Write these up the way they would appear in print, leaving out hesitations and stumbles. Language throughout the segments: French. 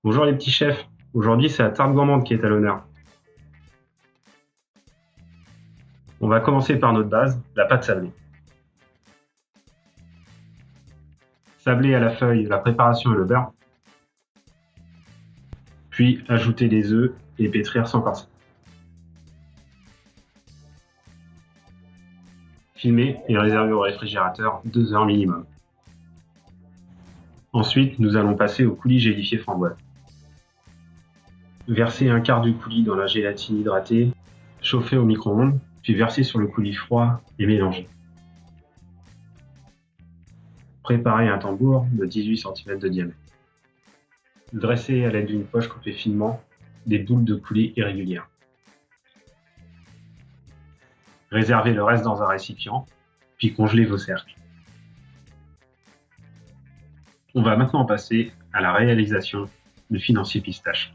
Bonjour les petits chefs, aujourd'hui c'est la tarte gourmande qui est à l'honneur. On va commencer par notre base, la pâte sablée. Sabler à la feuille la préparation et le beurre, puis ajouter les œufs et pétrir sans corser. Filmer et réserver au réfrigérateur 2 heures minimum. Ensuite, nous allons passer au coulis gélifié framboise. Verser un quart du coulis dans la gélatine hydratée, chauffer au micro-ondes, puis verser sur le coulis froid et mélanger. Préparer un tambour de 18 cm de diamètre. Dresser à l'aide d'une poche coupée finement des boules de coulis irrégulières. Réservez le reste dans un récipient, puis congelez vos cercles. On va maintenant passer à la réalisation du financier pistache.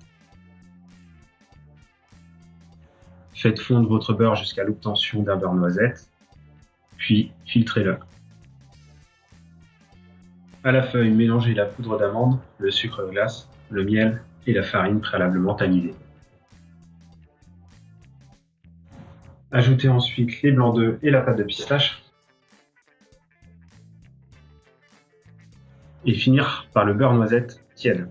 Faites fondre votre beurre jusqu'à l'obtention d'un beurre noisette, puis filtrez-le. À la feuille, mélangez la poudre d'amande, le sucre glace, le miel et la farine préalablement tamisée. Ajoutez ensuite les blancs d'œufs et la pâte de pistache. Et finir par le beurre noisette tiède.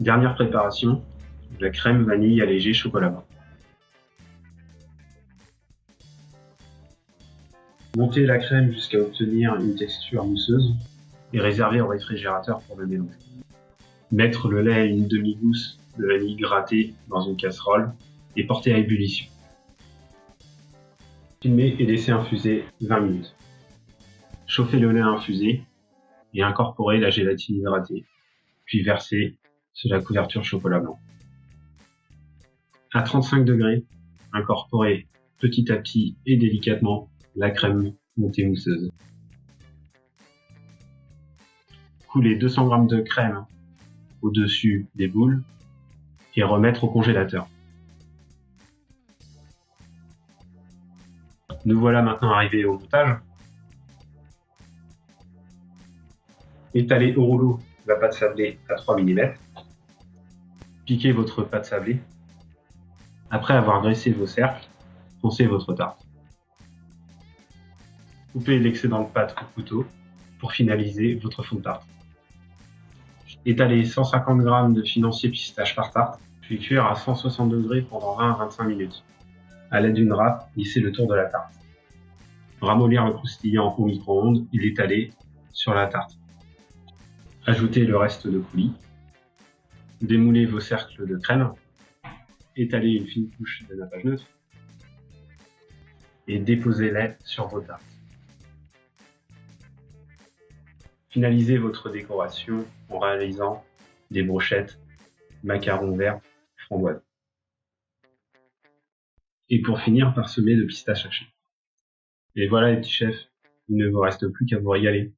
Dernière préparation, la crème vanille allégée chocolat blanc. Montez la crème jusqu'à obtenir une texture mousseuse et réservez au réfrigérateur pour le mélange. Mettre le lait à une demi-gousse de vanille grattée dans une casserole et porter à ébullition. Filmer et laisser infuser 20 minutes. Chauffer le lait infusé et incorporer la gélatine hydratée, puis verser sur la couverture chocolat blanc. À 35 degrés, incorporez petit à petit et délicatement la crème montée mousseuse. Coulez 200 g de crème au-dessus des boules et remettre au congélateur. Nous voilà maintenant arrivés au montage. Étalez au rouleau la pâte sablée à 3 mm. Piquez votre pâte sablée. Après avoir dressé vos cercles, foncez votre tarte. Coupez l'excédent de pâte au couteau pour finaliser votre fond de tarte. Étalez 150 g de financier pistache par tarte, puis cuire à 160 degrés pendant 20 à 25 minutes. À l'aide d'une râpe, lissez le tour de la tarte. Ramollir le croustillant au micro-ondes et l'étaler sur la tarte. Ajoutez le reste de coulis. Démoulez vos cercles de crème. Étalez une fine couche de nappage neutre. Et déposez-les sur vos tartes. Finalisez votre décoration en réalisant des brochettes, macarons verts, framboises. Et pour finir, parsemez de pistaches hachées. Et voilà les petits chefs, il ne vous reste plus qu'à vous régaler.